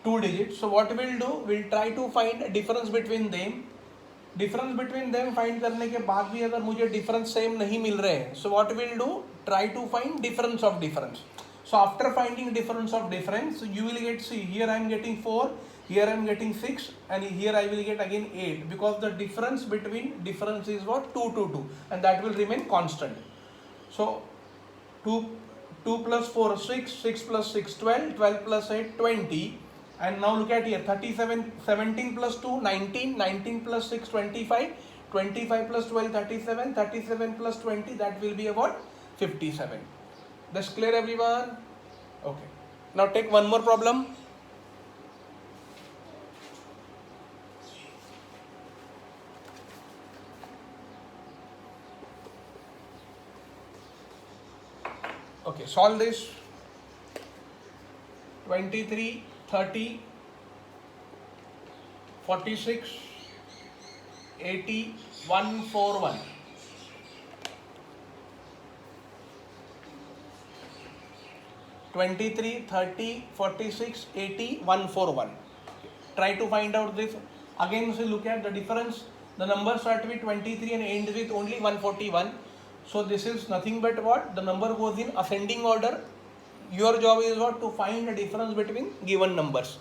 2 digits. So what we'll do, we'll try to find a difference between them. Difference between them find करने के बाद भी अगर मुझे डिफरेंस सेम नहीं मिल रहे हैं, so what will do, try to find difference of difference. So after finding difference of difference, you will get, see here I am getting 4, here I am getting 6, and here I will get again 8, because the difference between difference is what, 2 to 2, and that will remain constant. So 2 plus 4 6, 6 plus 6 12, 12 plus 8 20, and now look at here, 37 17 plus 2 19, 19 plus 6 25, 25 plus 12 37, 37 plus 20, that will be about 57. That's clear everyone? Okay. Now take one more problem. Okay, solve this. 23, 30, 46, 80, 141. 23, 30, 46, 80, 141. Try to find out this. Again, so look at the difference. The numbers start with 23 and ends with only 141. So this is nothing but what? The number goes in ascending order. Your job is what? To find the difference between given numbers.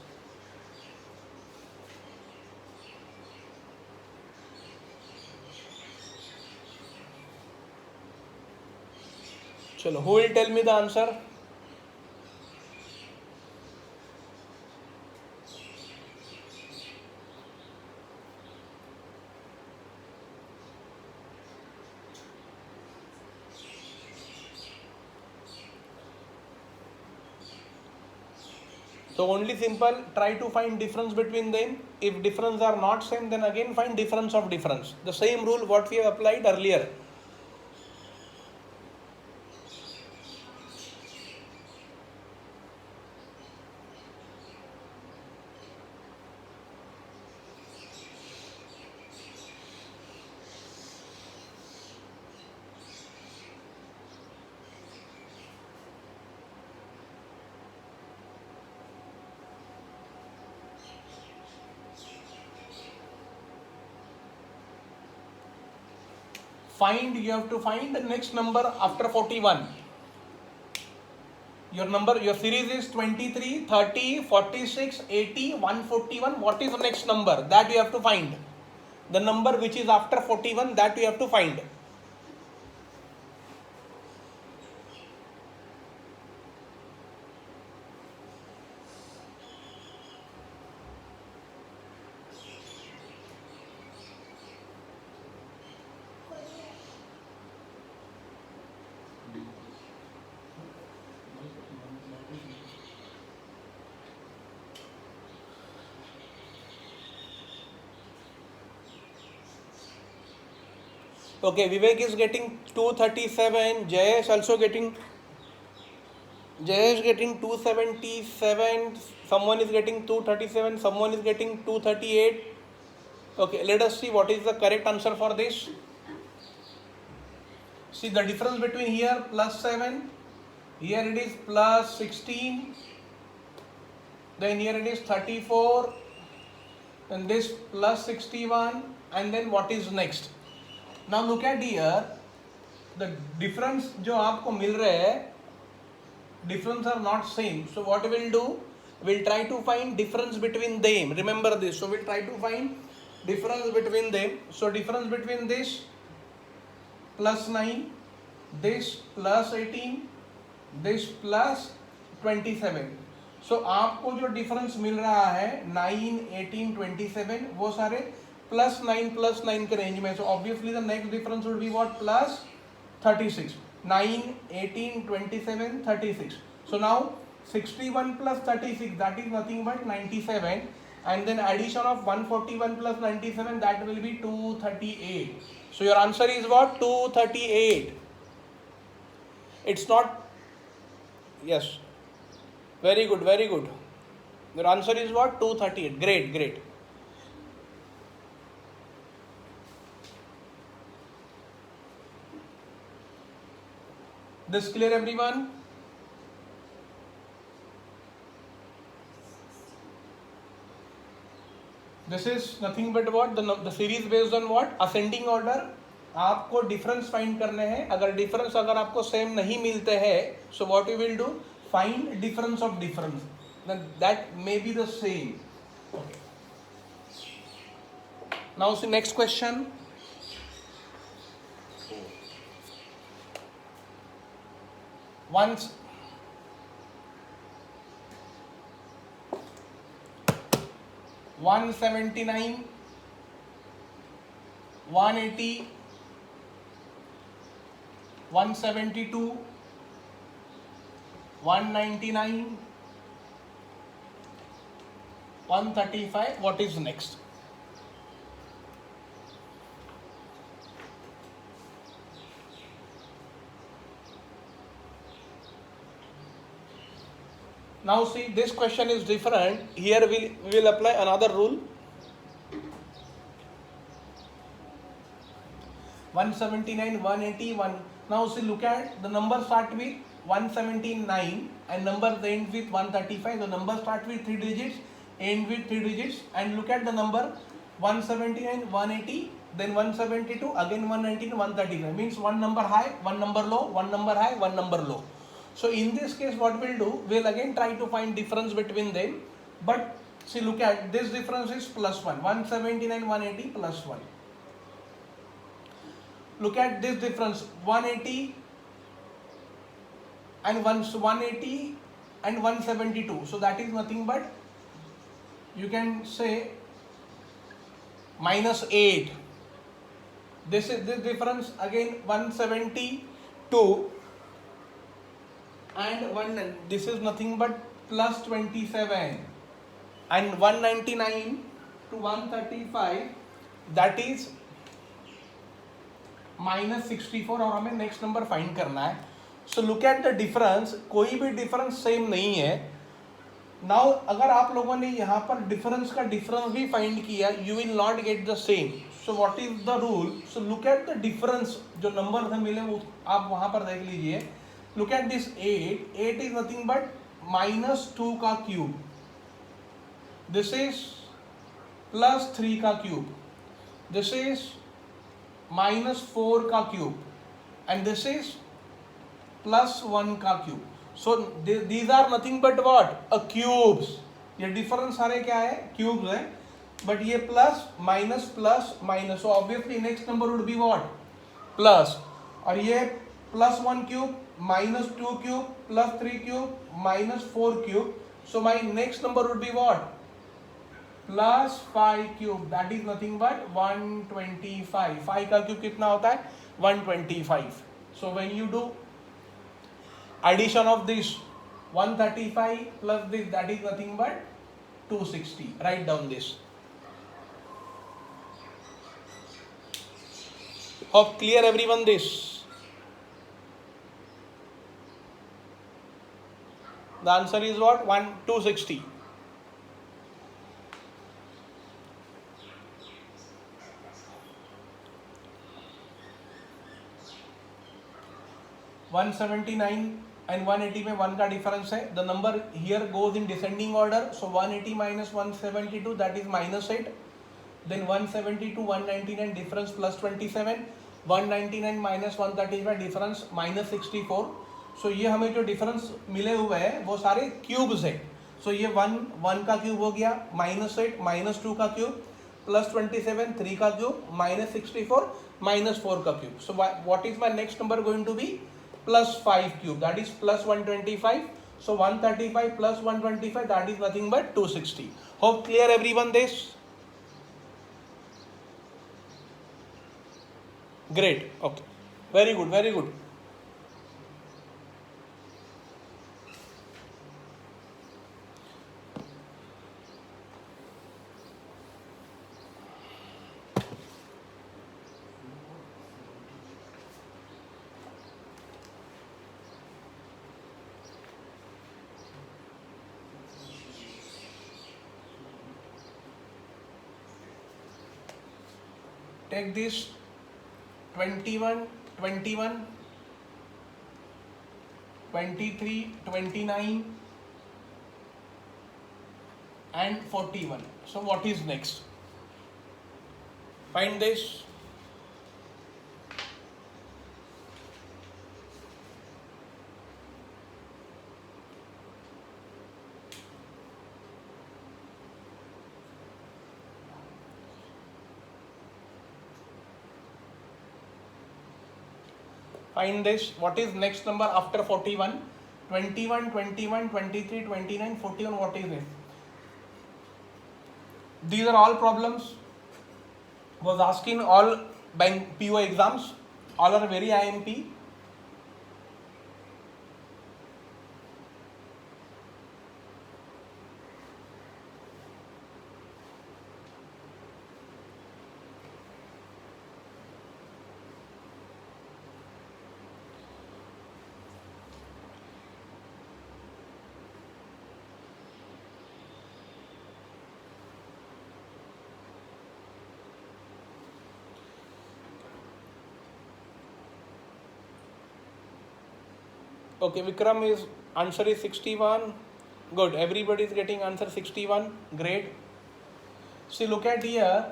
Chalo, who will tell me the answer? So only simple, try to find difference between them. If difference are not same, then again find difference of difference. The same rule what we have applied earlier. Find, you have to find the next number after 41. Your number, your series is 23, 30, 46, 80, 141. What is the next number? That you have to find. The number which is after 41, that you have to find. Okay, Vivek is getting 237. Jayesh also getting. Jayesh getting 277. Someone is getting 237. Someone is getting 238. Okay, let us see what is the correct answer for this. See the difference between here plus 7. Here it is plus 16. Then here it is 34. And this plus 61. And then what is next? Now look at here, the difference जो आपको मिल रहे हैं, difference are not same. So what we'll do, we'll try to find difference between them. Remember this. So we'll try to find difference between them. So difference between this plus 9, this plus 18, this plus 27. So आपको जो difference मिल रहा है 9, 18, 27, वो सारे plus 9 के range में. So obviously the next difference would be what? Plus 36. 9, 18, 27, 36. So now 61 plus 36, that is nothing but 97. And then addition of 141 plus 97, that will be 238. So your answer is what? 238. It's not. Yes. Very good, very good. Your answer is what? 238. Great, great. This clear everyone? This is nothing but what the series based on what ascending order. आपको difference find करने हैं. अगर difference अगर आपको same नहीं मिलते हैं, so what you will do, find difference of difference, then that may be the same. Okay. Now see next question. Once 179, 180, 172, 199, 135. What is next? Now see, this question is different. Here we will apply another rule. 179, 181. Now see, look at the number start with 179 and numbers end with 135. The number start with 3 digits, end with 3 digits, and look at the number 179, 180, then 172, again 119, 135. Means one number high, one number low, one number high, one number low. So in this case, what we'll do, we'll again try to find difference between them. But see, look at this difference is plus 1. 179, 180 plus 1. Look at this difference, 180 and 180 and 172. So that is nothing but, you can say, minus 8. This is this difference again 172 and 1, this is nothing but plus 27, and 199 to 135, that is minus 64. और हमें next number find करना है. So look at the difference. कोई भी difference same नहीं है. Now अगर आप लोगों ने यहाँ पर डिफरेंस का डिफरेंस भी फाइंड किया, you will not get the same. So what is the rule? So look at the difference. जो नंबर से मिले वो आप वहाँ पर देख लीजिए. Look at this 8. 8 is nothing but minus 2 का क्यूब. दिस इज प्लस 3 का क्यूब. दिस इज minus 4 का cube, and this is plus 1 का cube. So these are nothing but what? A cubes. ये difference सारे क्या है? Cubes है. But ये plus minus plus minus. So obviously next number would be what? Plus. और ये plus 1 cube, minus 2 cube, plus 3 cube, minus 4 cube. So my next number would be what? Plus 5 cube, that is nothing but 125. 5 का cube कितना होता है? 125. So when you do addition of this 135 plus this, that is nothing but 260. Write down this. Hope clear everyone this. The answer is what? 260. One 179 and 180 में 1 का difference है. The number here goes in descending order. So 180 minus 172, that is minus 8. Then 172, 199 difference plus 27. 199 minus 135 difference minus 64. सो ये हमें जो difference मिले हुए हैं वो सारे क्यूब्स है. सो ये 1 का क्यूब हो गया, minus 8, minus 2 का क्यूब, plus 27, 3 का क्यूब, minus 64, minus 4 का cube. So what is my next number going to be? Plus 5 cube, that is plus 125. So 135 plus 125, that is nothing but 260. Hope clear everyone this? Great. Okay. Very good. Very good. Take this 21, 21, 23, 29 and 41. So what is next? Find this. Find this. What is next number after 41? 21, 21, 23, 29, 41. What is this? These are all problems. Was asking all bank PO exams. All are very IMP. Okay, Vikram is answer is 61. Good. Everybody is getting answer 61. Great. See, look at here.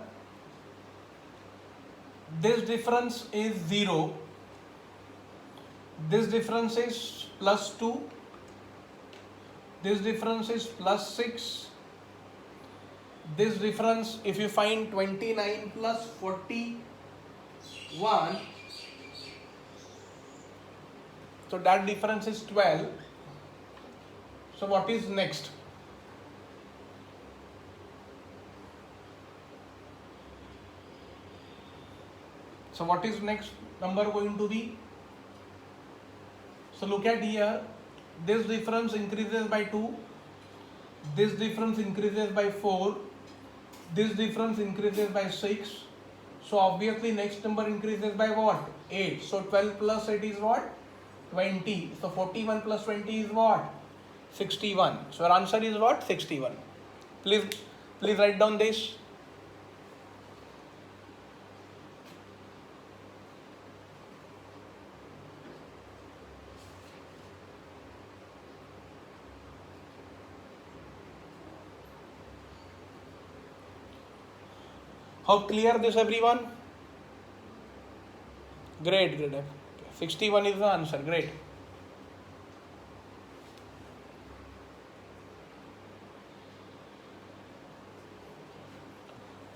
This difference is 0. This difference is plus 2. This difference is plus 6. This difference, if you find 29 plus 41, so that difference is 12. So what is next? So what is next number going to be? So look at here. This difference increases by 2. This difference increases by 4. This difference increases by 6. So obviously next number increases by what? 8. So 12 plus 8 is what? 20. So 41 plus 20 is what? 61. So our answer is what? 61. Please write down this. How clear this, everyone? Great. 61 is the answer. Great.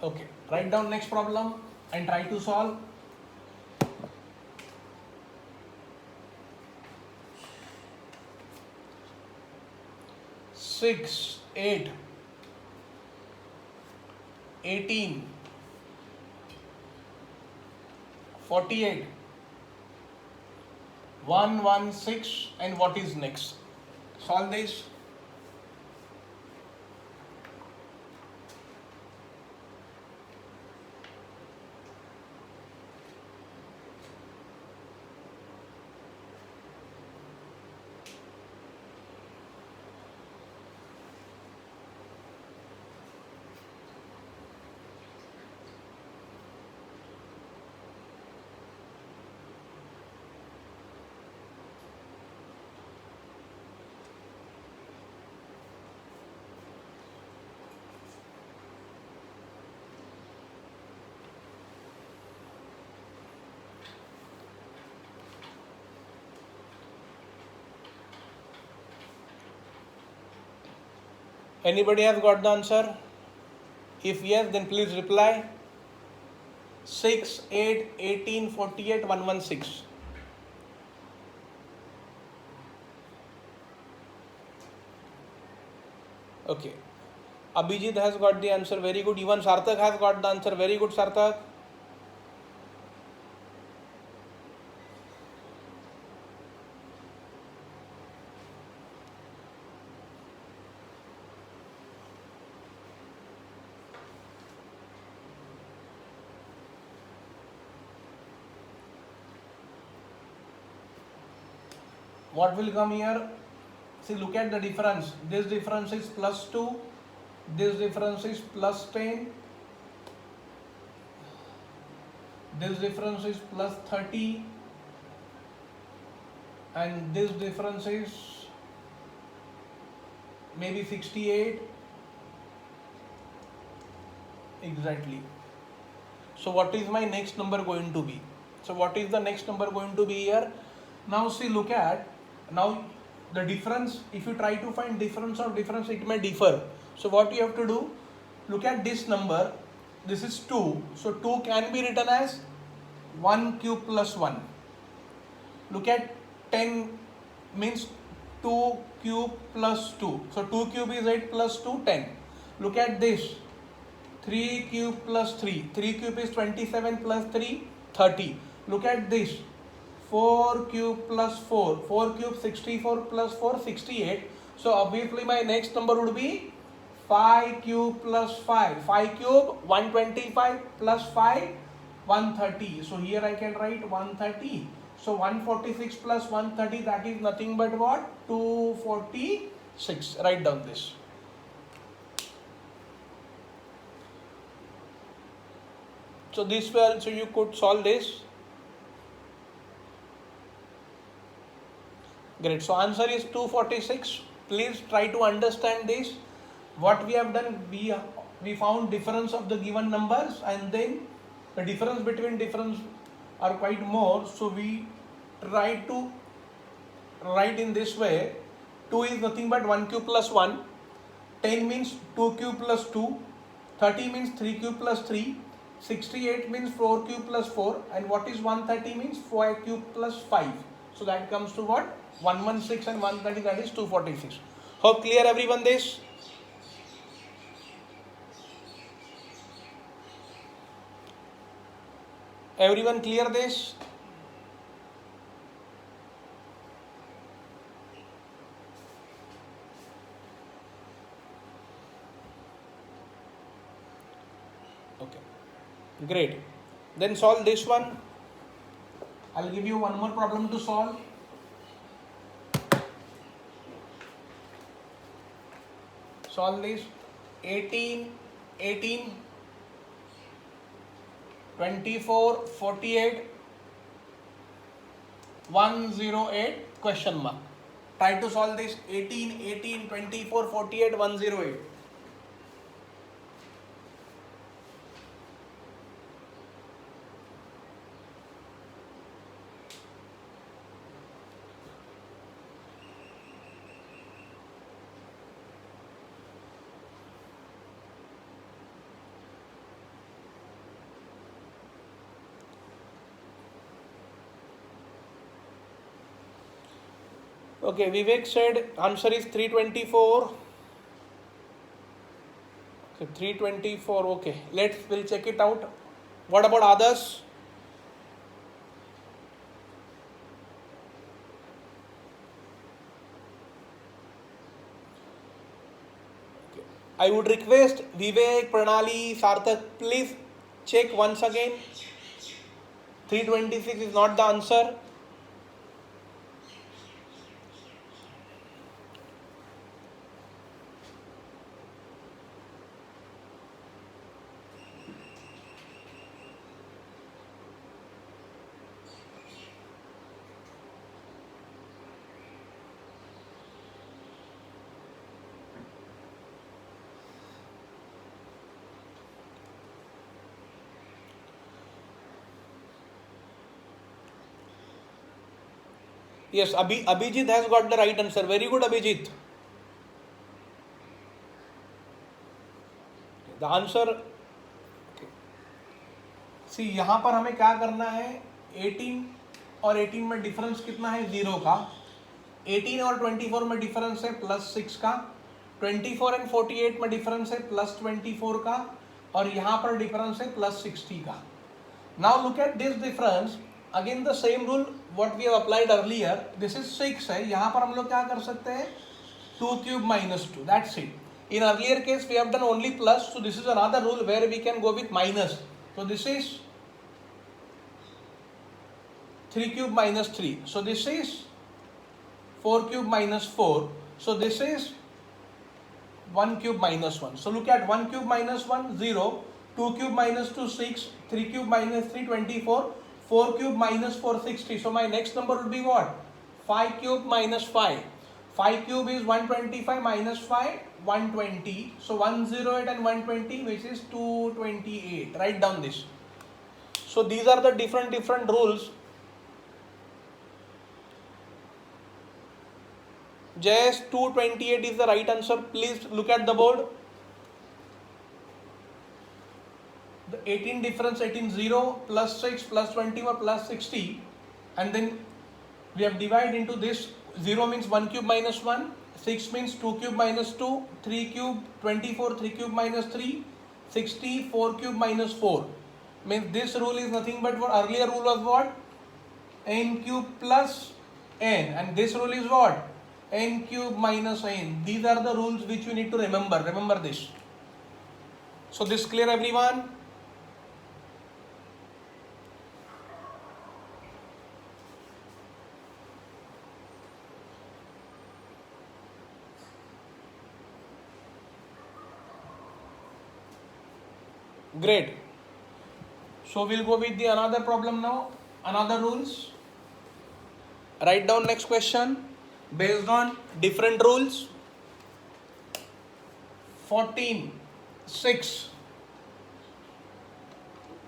Okay, write down next problem and try to solve. Six, 8, 18, 48, 116, and what is next? Solve this. Anybody has got the answer? If yes, then please reply. 6, 8, 18, 48, 116. Okay. Abhijit has got the answer. Very good. Even Sarthak has got the answer. Very good, Sarthak. What will come here? See, look at the difference. This difference is plus 2. This difference is plus 10. This difference is plus 30. And this difference is maybe 68. Exactly. So what is my next number going to be? So what is the next number going to be here? Now see, look at, now the difference, if you try to find difference of difference, it may differ. So what you have to do, look at this number, this is 2. So 2 can be written as 1 cube plus 1. Look at 10 means 2 cube plus 2. So 2 cube is 8 plus 2, 10. Look at this, 3 cube plus 3. 3 cube is 27 plus 3, 30. Look at this, 4 cube plus 4. 4 cube 64 plus 4, 68. So obviously my next number would be 5 cube plus 5. 5 cube 125 plus 5, 130. So here I can write 130. So 146 plus 130, that is nothing but what? 246. Write down this. So this way also you could solve this. Great. So answer is 246. Please try to understand this. What we have done, we found difference of the given numbers, and then the difference between difference are quite more. So we try to write in this way. 2 is nothing but 1 cube plus 1. 10 means 2 cube plus 2. 30 means 3 cube plus 3. 68 means 4 cube plus 4. And what is 130 means 4 cube plus 5. So that comes to what? 116 and 130, that is 246. Hope clear everyone this? Everyone clear this? Okay, great. Then solve this one. I'll give you one more problem to solve. Solve this. 18, 24, 48, 108 question mark. Try to solve this. 18, 24, 48, 108. Okay, Vivek said answer is 324. Okay, 324. Okay, we'll check it out. What about others? Okay. I would request Vivek, Pranali, Sarthak, please check once again. 326 is not the answer. Yes, Abhijit has got the right answer. Very good, Abhijit. The answer. Okay. See, यहाँ पर हमें क्या करना है? 18 और 18 में difference कितना है? 0 का. 18 और 24 में डिफरेंस है +6 का. 24 एंड 48 में डिफरेंस है +24 का. और यहाँ पर डिफरेंस है +60 का. Now look at this difference. Again the same rule what we have applied earlier. This is 6 है. यहाँ पर हम लोग क्या कर सकते हैं? 2 cube minus 2. That's it. In earlier case we have done only plus. So this is another rule where we can go with minus. So this is 3 cube minus 3. So this is 4 cube minus 4. So this is 1 cube minus 1. So look at 1 cube minus 1, 0. 2 cube minus 2, 6. 3 cube minus 3, 24. 4 cube minus 4, 60. So my next number would be what? 5 cube minus 5. 5 cube is 125 minus 5, 120. So 108 and 120, which is 228. Write down this. So these are the different rules. JS 228 is the right answer. Please look at the board. The 18 difference, 18 0 plus 6 plus 21 plus 60, and then we have divided into this. 0 means 1 cube minus 1, 6 means 2 cube minus 2, 3 cube 24, 3 cube minus 3, 60, 4 cube minus 4. Means this rule is nothing but what earlier rule was what? N cube plus n, and this rule is what? N cube minus n. These are the rules which you need to remember. Remember this. So this clear, everyone? Great. So we'll go with the another problem now. Another rules. Write down next question based on different rules. 14, 6,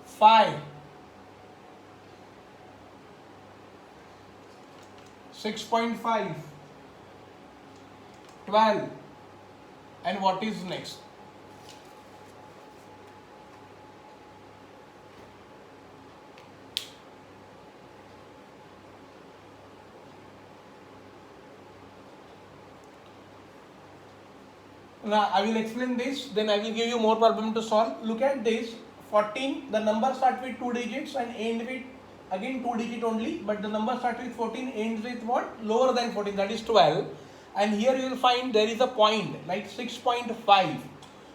5, 6.5, 12, and what is next? Now I will explain this, then I will give you more problem to solve. Look at this. 14, the number starts with 2 digits and end with again 2 digit only, but the number starts with 14, ends with what? Lower than 14, that is 12. And here you will find there is a point like 6.5.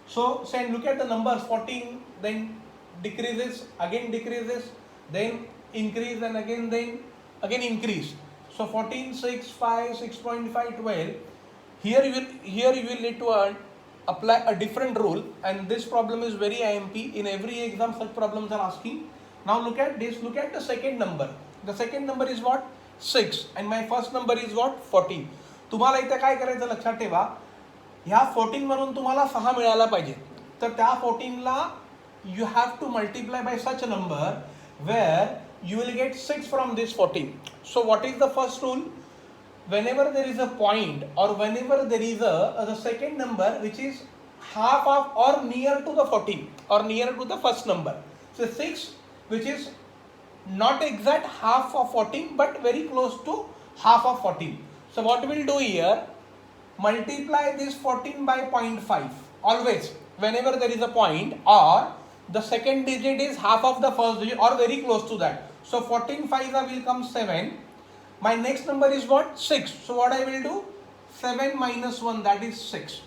So say look at the numbers. 14 then decreases, again decreases, then increase, and again increase. So 14, 6, 5, 6.5, 12. Here you will need to apply a different rule, and this problem is very IMP. In every exam such problems are asking. Now look at this, look at the second number. The second number is what? 6, and my first number is what? 14. तुम्हाला इथे काय करायचं लक्षात ठेवा, ह्या 14 वरून तुम्हाला 6 मिळायला पाहिजे, तर त्या 14 ला you have to multiply by such a number where you will get 6 from this 14. So what is the first rule? Whenever there is a point or whenever there is the second number which is half of or near to the 14 or near to the first number. So 6 which is not exact half of 14 but very close to half of 14. So what we'll do here, multiply this 14 by 0.5 always whenever there is a point or the second digit is half of the first digit or very close to that. So 14 5 will come 7. My next number is what? 6. So what I will do? 7 minus 1, that is 6.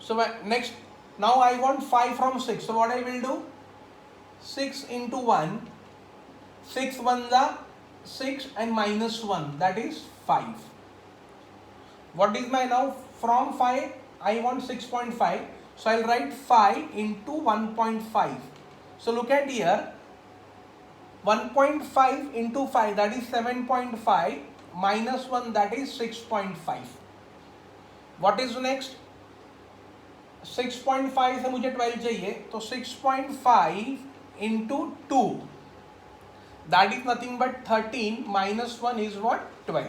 So next, now I want 5 from 6. So what I will do? 6 into 1. 6 1s are 6 and minus 1, that is 5. What is my now? From 5, I want 6.5. So I'll write 5 into 1.5. So look at here. 1.5 into 5, that is 7.5, minus 1, that is 6.5. What is next? 6.5 से मुझे 12 चाहिए, तो 6.5 into 2, that is nothing but 13, minus 1 is what? 12.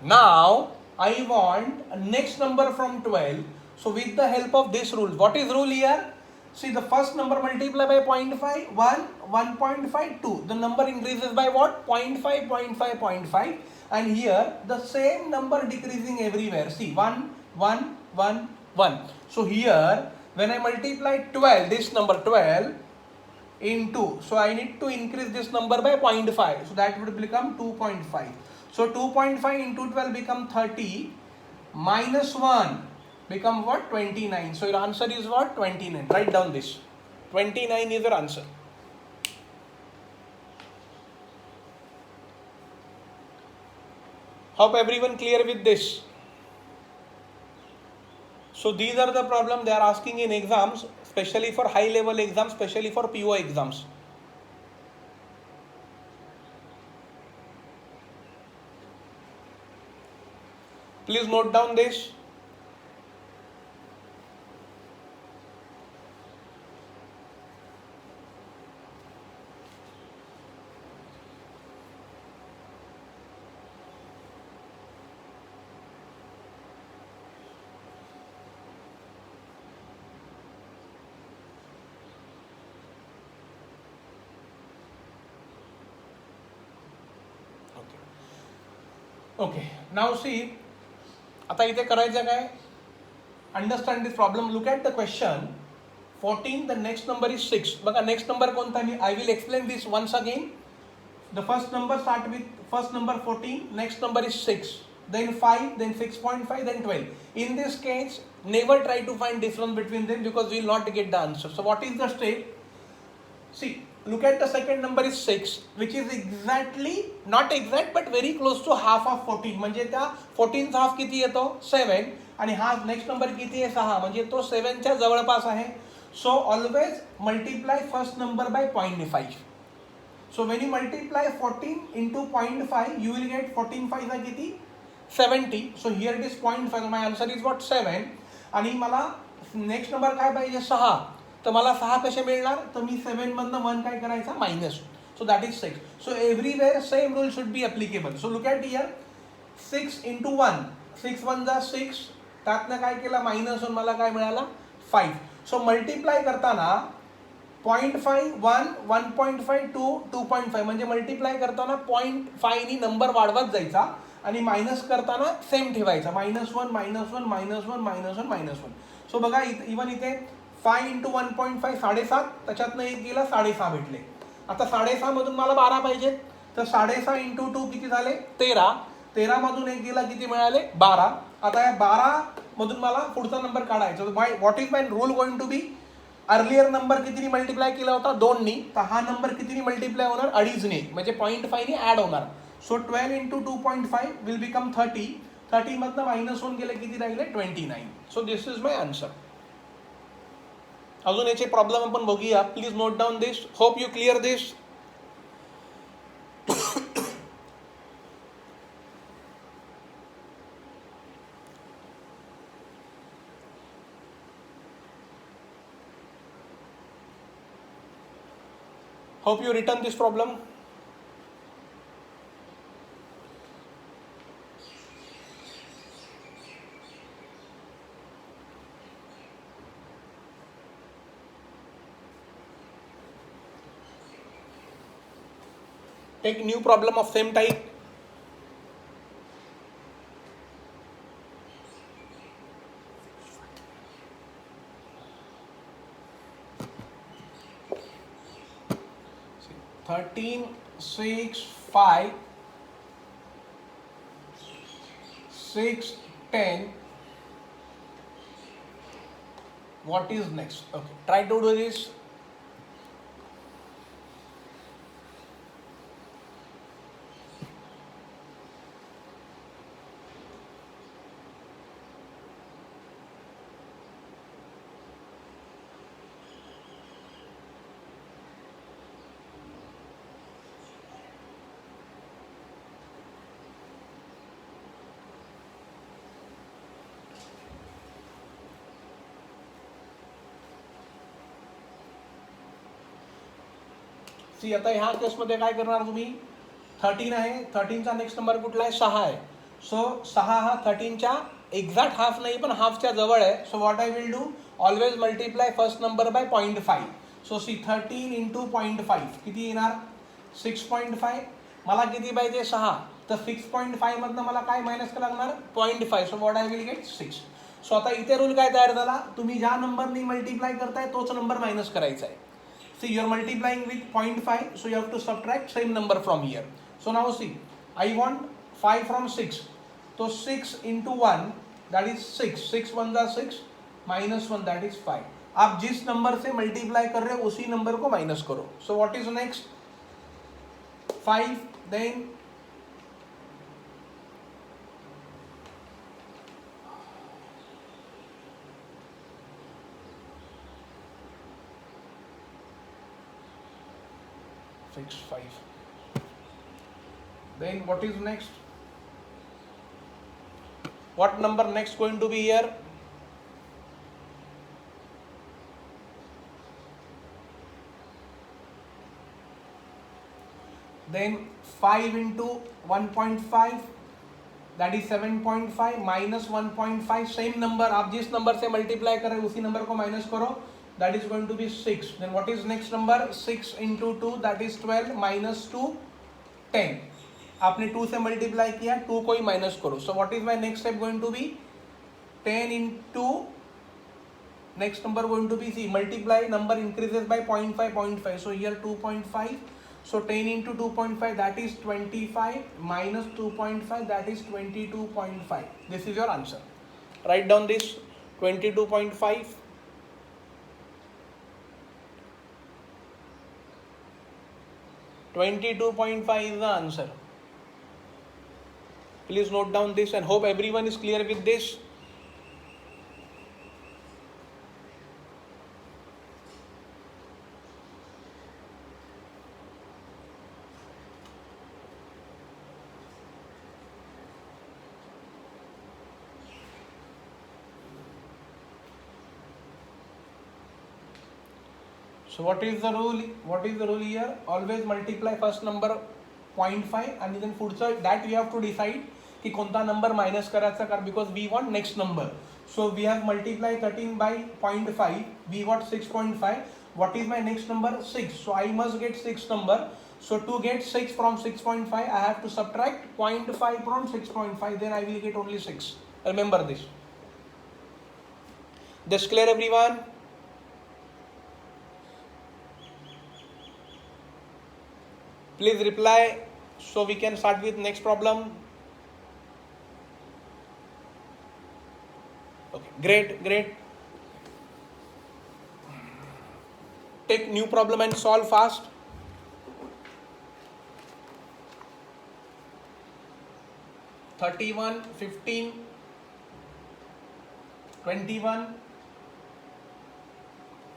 Now I want next number from 12. So with the help of this rule, what is rule here? See, the first number multiply by 0.5, 1, 1.5, 2. The number increases by what? 0.5, 0.5, 0.5. And here, the same number decreasing everywhere. See, 1, 1, 1, 1. So here, when I multiply 12, this number 12 into, so I need to increase this number by 0.5. So that would become 2.5. So 2.5 into 12 become 30, minus 1. Become what? 29. So your answer is what? 29. Write down this. 29 is your answer. Hope everyone clear with this. So these are the problems they are asking in exams, especially for high level exams, especially for PO exams. Please note down this. Okay, now see, आता इथे करायचं काय, understand this problem, look at the question. 14, the next number is 6. बघा next number कोणता मी, I will explain this once again. The first number start with first number 14, next number is 6, then 5, then 6.5, then 12. In this case, never try to find difference between them because we will not get the answer. So what is the step? See, look at the second number is 6, which is exactly, not exact but very close to half of 14. म्हणजे त्या 14 चा half किती येतो 7, आणि हा next number किती आहे 6, म्हणजे तो 7 च्या जवळपास आहे. So always multiply first number by 0.5. So when you multiply 14 into 0.5, you will get 14 5 चा किती 70. So here it is 0.5. So my answer is what 7. आणि मला नेक्स्ट नंबर काय पाहिजे 6. तर मला 6 कसे मिळणार, तर मी 7 मधनं 1 काय करायचा minus. So that is 6. So everywhere same rule should be applicable. So look at here, 6 into 1, 6 1 जा 6, त्यातनं काय केलं मायनस होऊन मला काय मिळाला 5. सो मल्टिप्लाय करताना 0.5 1, 1.5 2, 2.5, म्हणजे मल्टिप्लाय करताना 0.5 नी नंबर वाढवत जायचा आणि मायनस करताना सेम ठेवायचा, -1 -1 -1 -1 -1. सो बघा इवन इथे 5 into 1.5 7.5, त्याच्यातनं एक गेला 6.5 भेटले. आता 6.5 मधून मला 12 पाहिजे, तर 6.5 into 2 किती झाले 13. 13 मधून एक गेला किती मिळाले 12. आता या 12 मधून मला पुढचा नंबर काढायचा. What is my rule going to be, earlier number कितीनी मल्टिप्लाय केला होता 2 नी, तर हा नंबर कितीनी मल्टिप्लाय होणार 2.5 ने, म्हणजे 0.5 ने ऍड होणार. सो 12 into 2.5 विल बिकम 30. 30 मधनं मायनस होऊन गेले किती राहिले 29. So this is my answer. अजून याचे प्रॉब्लेम आपण बघूया. Please note down this. Hope you clear this. Hope you written this problem. Take new problem of same type. See, 13 6 5 6 10. What is next? Okay, try to do this. सी, आता ह्या केसमध्ये काय करणार तुम्ही, 13 आहे, 13चा नेक्स्ट नंबर कुठला आहे 6 आहे. सो 6 हा 13च्या एक्झॅक्ट हाफ नाही पण हाफच्या जवळ आहे. So what I will do, always multiply first number by 0.5. So see 13 into 0.5 किती येणार 6.5. मला किती पाहिजे 6, तर 6.5 मधनं मला काय मायनस करावं लागणार 0.5. सो व्हॉट आय विल गेट 6. सो आता इथे रूल काय तयार झाला, तुम्ही ज्या नंबरनी मल्टिप्लाय करताय तोच नंबर मायनस करायचा आहे. See, you are multiplying with 0.5, so you have to subtract same number from here. So now see, I want 5 from 6. So 6 into 1, that is 6. 6 1 जा 6, minus 1, that is 5. आप जिस नंबर से multiply कर रहे हो उसी नंबर को माइनस करो. So what is next? 5, then 6 5. Then what is next? What number next going to be here? Then 5 into 1.5, that is 7.5, minus 1.5, same number, आप जिस नंबर से मल्टीप्लाई कर रहे हो उसी नंबर को माइनस करो, that is going to be 6. Then what is next number, 6 into 2, that is 12, minus 2 10. आपने 2 से मल्टीप्लाई किया, 2 को ही माइनस करो. So what is my next step going to be 10 into next number going to be, see, multiply, number increases by 0.5. So here 2.5. So 10 into 2.5, that is 25, minus 2.5, that is 22.5. This is your answer. Write down this 22.5. 22.5 is the answer. Please note down this and hope everyone is clear with this. So what is the rule? What is the rule here? Always multiply first number 0.5 and then पुढचं that you have to decide की कोणता number minus करायचा कारण because we want next number. So we have multiplied 13 by 0.5. We got 6.5. What is my next number? 6. So I must get 6 number. So to get 6 from 6.5, I have to subtract 0.5 from 6.5. Then I will get only 6. Remember this. This clear, everyone? Please reply so we can start with next problem. Okay, great. Take new problem and solve fast. (31, 15, 21,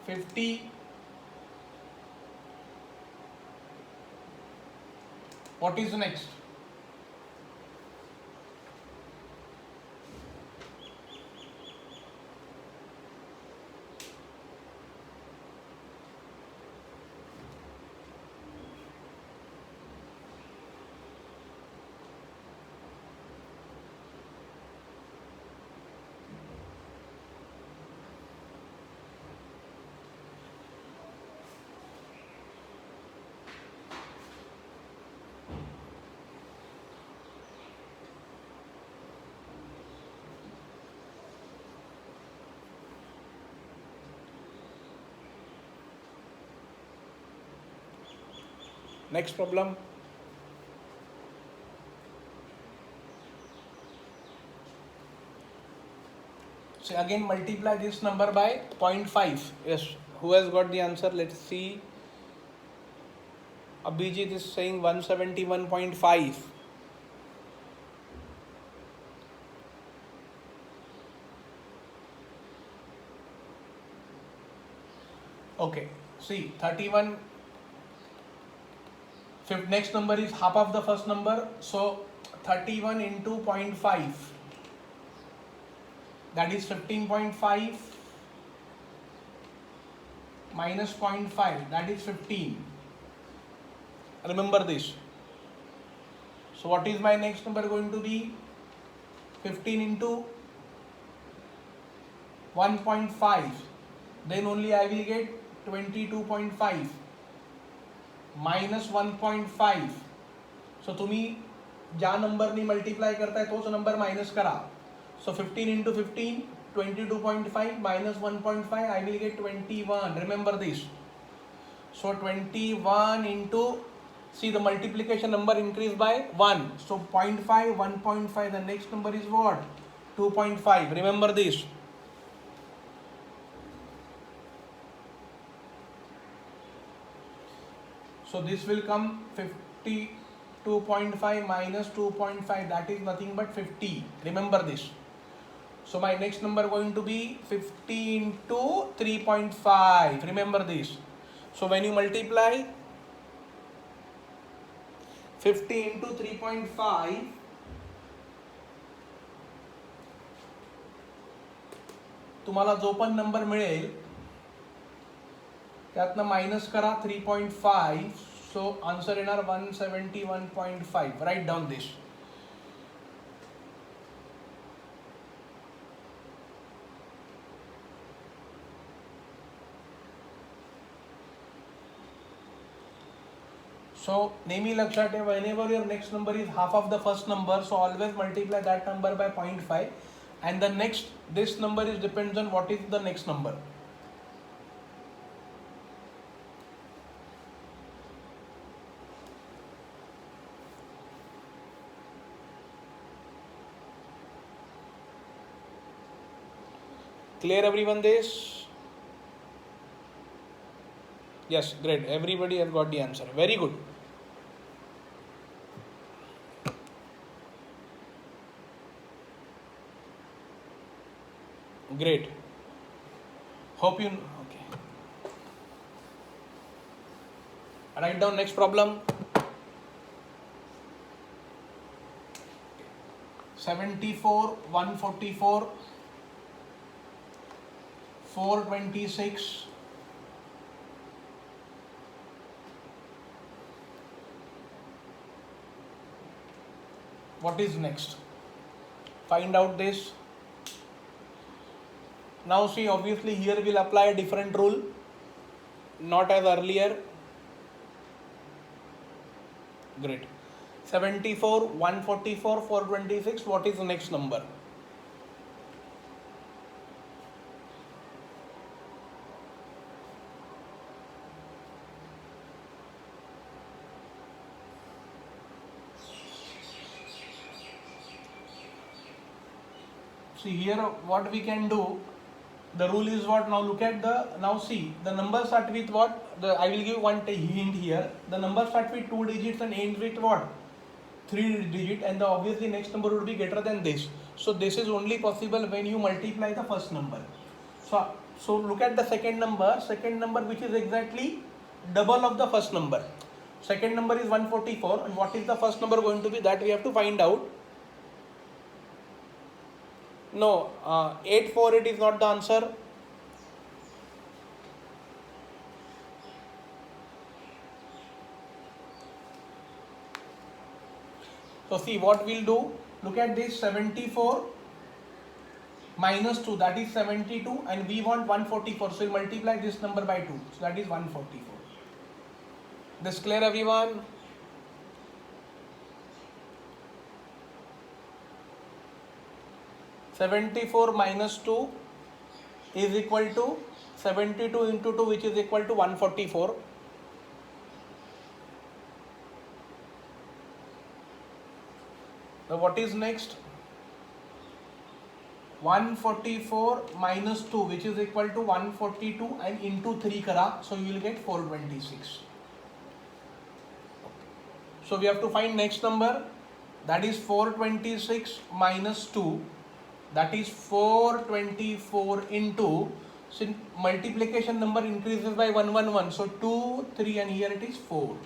50. What is next? Next problem. So again multiply this number by 0.5. Yes, who has got the answer? Let's see. Abhijit is saying 171.5. Okay, see 31. Next number is half of the first number. So 31 into 0.5. That is 15.5 minus 0.5. That is 15. Remember this. So what is my next number going to be? 15 into 1.5. Then only I will get 22.5 minus 1.5. So तुम्ही ज्या नंबरनी multiply करताय तोच number minus करा. So 15 into 15, 22.5 minus 1.5, I will get 21. Remember this. So 21 into, see the multiplication number increased by 1. So 0.5, 1.5, the next number is what? 2.5. Remember this. So this will come 52.5 minus 2.5, that is nothing but 50. Remember this. So my next number going to be 50 into 3.5. Remember this. So when you multiply 50 into 3.5, तुम्हाला जो पण number मिळेल त्यातनं minus करा 3.5. So answer येणार 171.5. Right down this. So नेहमी लक्षात ठेवा, whenever your next number is half of the first number, so always multiply that number by 0.5, and the next, this number is depends on what is the next number. Clear everyone this? Yes, great. Everybody has got the answer. Very good. Great. Hope you okay. Write down next problem. 74, 144, 426. What is next? Find out this. Now see, obviously here we'll apply a different rule, not as earlier. Great. 74, 144, 426. What is the next number? See here what we can do. The rule is what? Now look at the, now see, the number start with what? I will give one hint here. The number start with 2 digits and ends with what? 3 digit, and the obviously next number would be greater than this. So this is only possible when you multiply the first number. So look at the second number which is exactly double of the first number. Second number is 144, and what is the first number going to be? That we have to find out. No, 848 is not the answer. So see what we'll do. Look at this, 74 minus 2, that is 72, and we want 144. So we'll multiply this number by 2. So that is 144. This clear everyone? (74 minus 2 is equal to 72 into 2, which is equal to 144. Now what is next? 144 minus 2, which is equal to 142, and into 3 kara, so you will get 426. So we have to find next number, that is 426 minus 2, that is 424 into, since multiplication number increases by 111, so 2, 3, and here it is 4.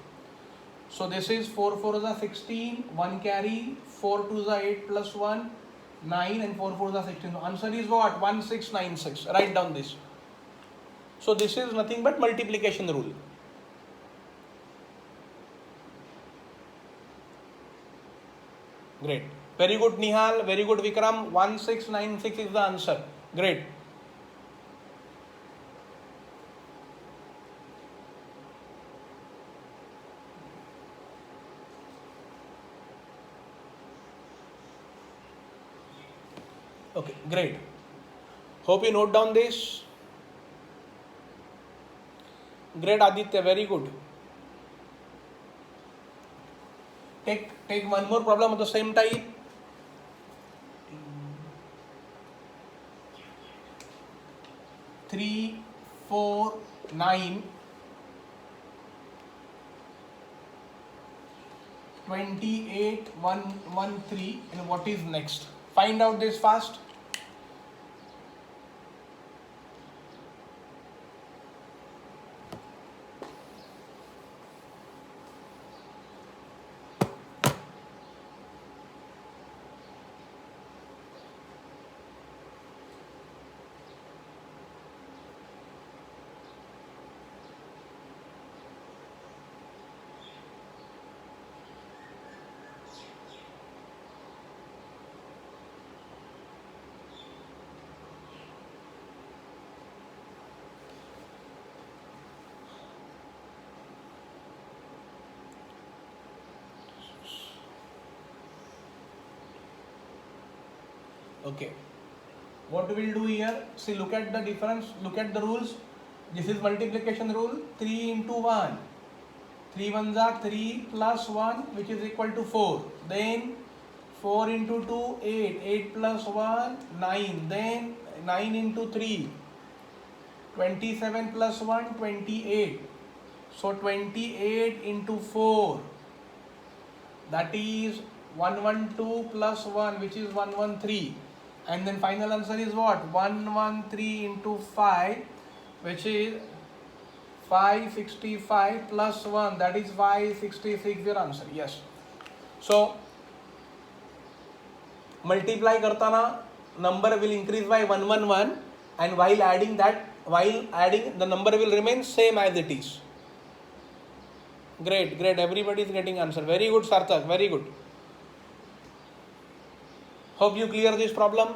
So this is 4 4 is 16, 1 carry, 4 2 is 8 plus 1, 9, and 4 4 is 16. So answer is what? 1696. Write down this. So this is nothing but multiplication rule. Great. Very good Nihal, very good Vikram. 1696 is the answer. Great. Okay, great. Hope you note down this. Great Aditya, very good. Take one more problem of the same type. Three, 4, 9, 28, 113, and what is next? Find out this fast. Okay. What we will do here? See, look at the difference. Look at the rules. This is multiplication rule. 3 into 1. 3 ones are 3 plus 1, which is equal to 4. Then 4 into 2, 8. 8 plus 1, 9. Then 9 into 3, 27 plus 1, 28. So 28 into 4, that is 112 plus 1, which is 113. And then final answer is what? 113 into 5, which is 565 plus 1, that is 566, your answer. Yes. So multiply kartana number will increase by 111, and while adding the number will remain same as it is. Great, everybody is getting answer. Very good, Sarthak, very good. Hope you clear this problem.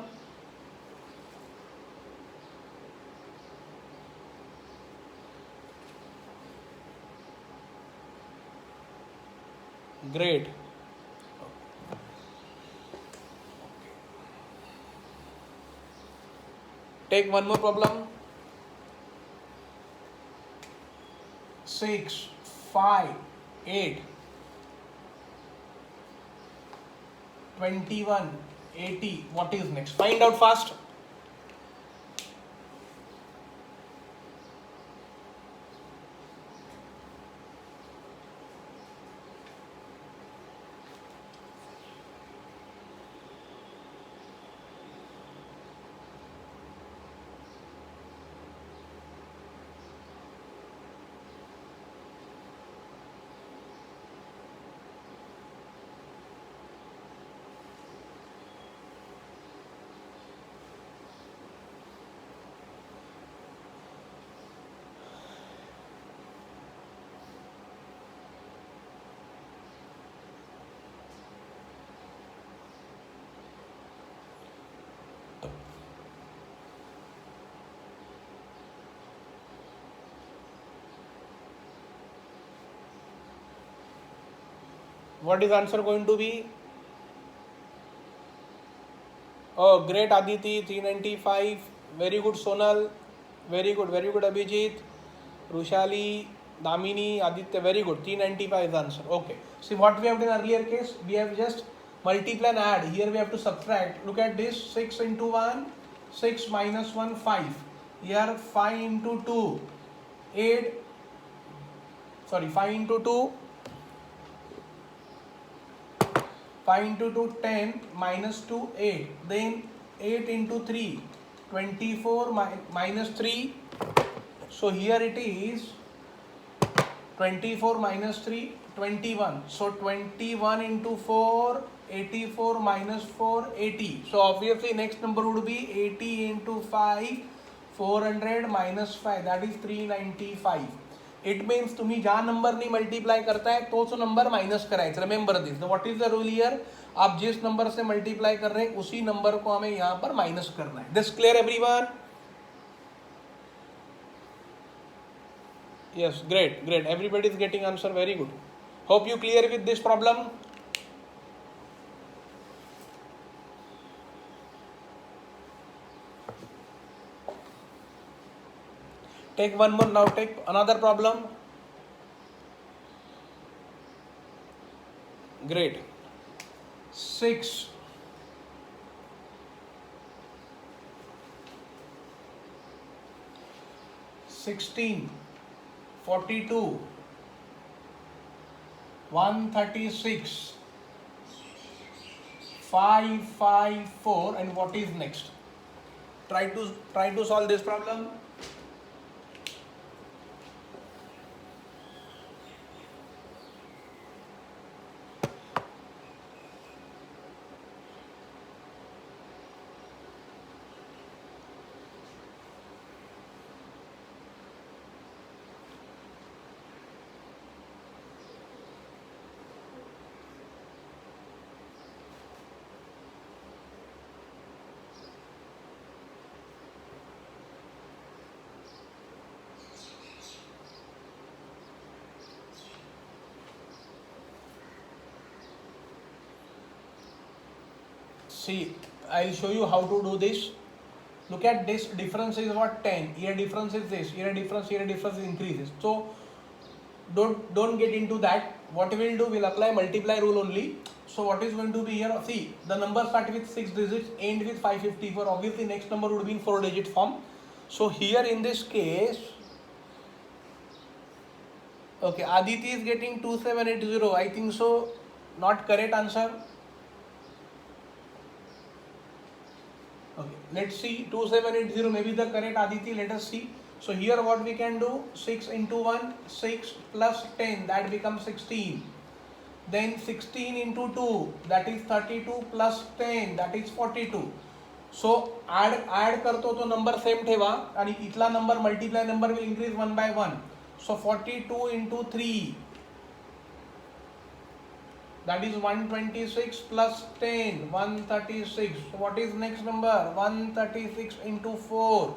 Great. Take one more problem. 6, 5, 8, 21, 80. What is next? Find out fast. What is answer going to be? Oh, great, Aditi, 395. Very good, Sonal. Very good, Abhijit. Rushali, Damini, Aditya. Very good. 395 is the answer. Okay. See what we have done earlier case. We have just multiply and add. Here we have to subtract. Look at this. 6 into 1. 6 minus 1, 5. Here 5 into 2. 8. Sorry, 5 into 2. 5 into 2, 10, minus 2, 8. Then 8 into 3, 24 minus 3. So here it is 24 minus 3, 21. So 21 into 4, 84 minus 4, 80. So obviously next number would be 80 into 5, 400 minus 5. That is 395. It means तुम्ही ज्या number ने multiply करता है तोच number minus करायचं. Remember this. What is the rule here? आप जिस number से मल्टीप्लाई कर रहे हैं उसी नंबर को हमें यहाँ पर माइनस करना है. This clear everyone? Yes, great. Everybody is getting answer. Very good. Hope you clear with this problem. Take one more. Now take another problem. Great. 6. 16. 42, 136, 554, and what is next? Try to solve this problem. See, I'll show you how to do this. Look at this, difference is what? 10. Here difference is this, here difference increases. So don't get into that. What we will do, we'll apply multiply rule only. So what is going to be here? See, the number start with 6 digits, end with 554. Obviously next number would be in 4 digit form. So here in this case, okay, Aditi is getting 2780. I think so. Not correct answer. Okay, let's see. 2780 may be the correct, Aditi. Let us see. So here what we can do, 6 into 1, 6 plus 10, that becomes 16. Then 16 into 2, that is 32 plus 10, that is 42. So add करतो तो number same ठेवा आणि इथला number multiply number will increase one by one. So 42 into 3, that is 126 plus 10, 136. So what is next number? 136 into 4,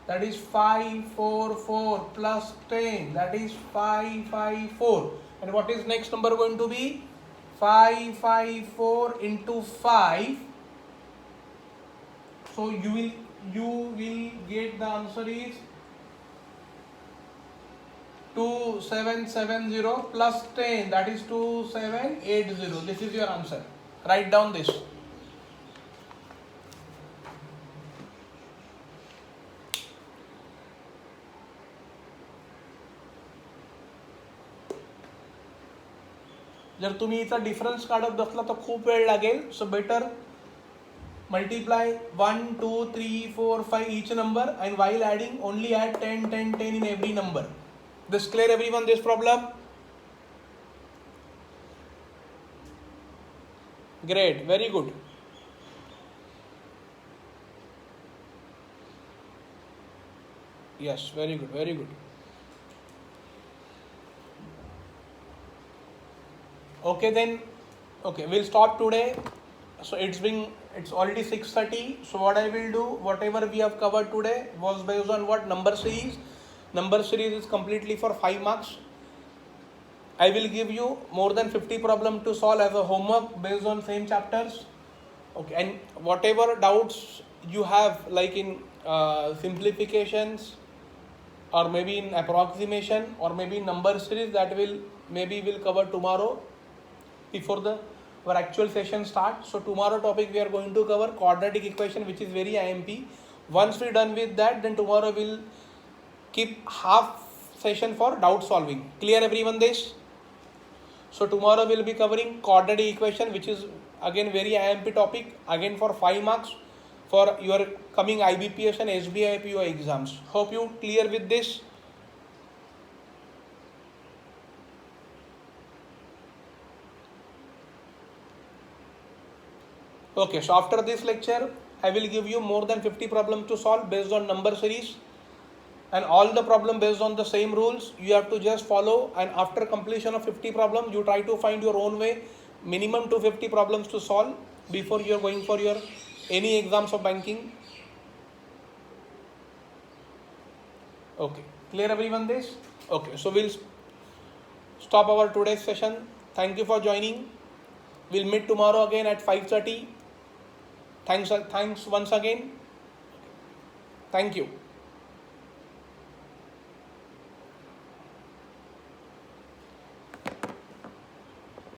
that is 544 plus 10, that is 554. And what is next number going to be? 554 into 5. So you will get the answer is 2770 plus 10, that is 2780. This is your answer. Write down this. जर तुम्ही इथं difference काढत बसला तर खूप वेळ लागेल. So better multiply 1 2 3 4 5 each number, and while adding only add 10 10 10 in every number. This clear everyone, this problem? Great, very good. Yes, very good, very good. Okay then, okay, we'll stop today. So it's already 6:30. So what I will do, whatever we have covered today was based on what? Number series. Number series is completely for 5 marks. I will give you more than 50 problems to solve as a homework based on same chapters. Okay, and whatever doubts you have, like in simplifications, or maybe in approximation, or maybe number series, that we'll cover tomorrow before our actual session starts. So tomorrow topic we are going to cover quadratic equation, which is very IMP. Once we're done with that, then tomorrow we'll keep half session for doubt solving. Clear everyone this? So tomorrow we'll be covering quadratic equation, which is again very IMP topic, again for 5 marks for your coming IBPS and SBI PO exams. Hope you clear with this. Okay, so after this lecture, I will give you more than 50 problems to solve based on number series, and all the problem based on the same rules. You have to just follow, and after completion of 50 problems, you try to find your own way, minimum 250 problems to solve before you are going for your any exams of banking. Okay, clear everyone this? Okay, so we'll stop our today's session. Thank you for joining. We'll meet tomorrow again at 5:30. Thanks once again. Thank you.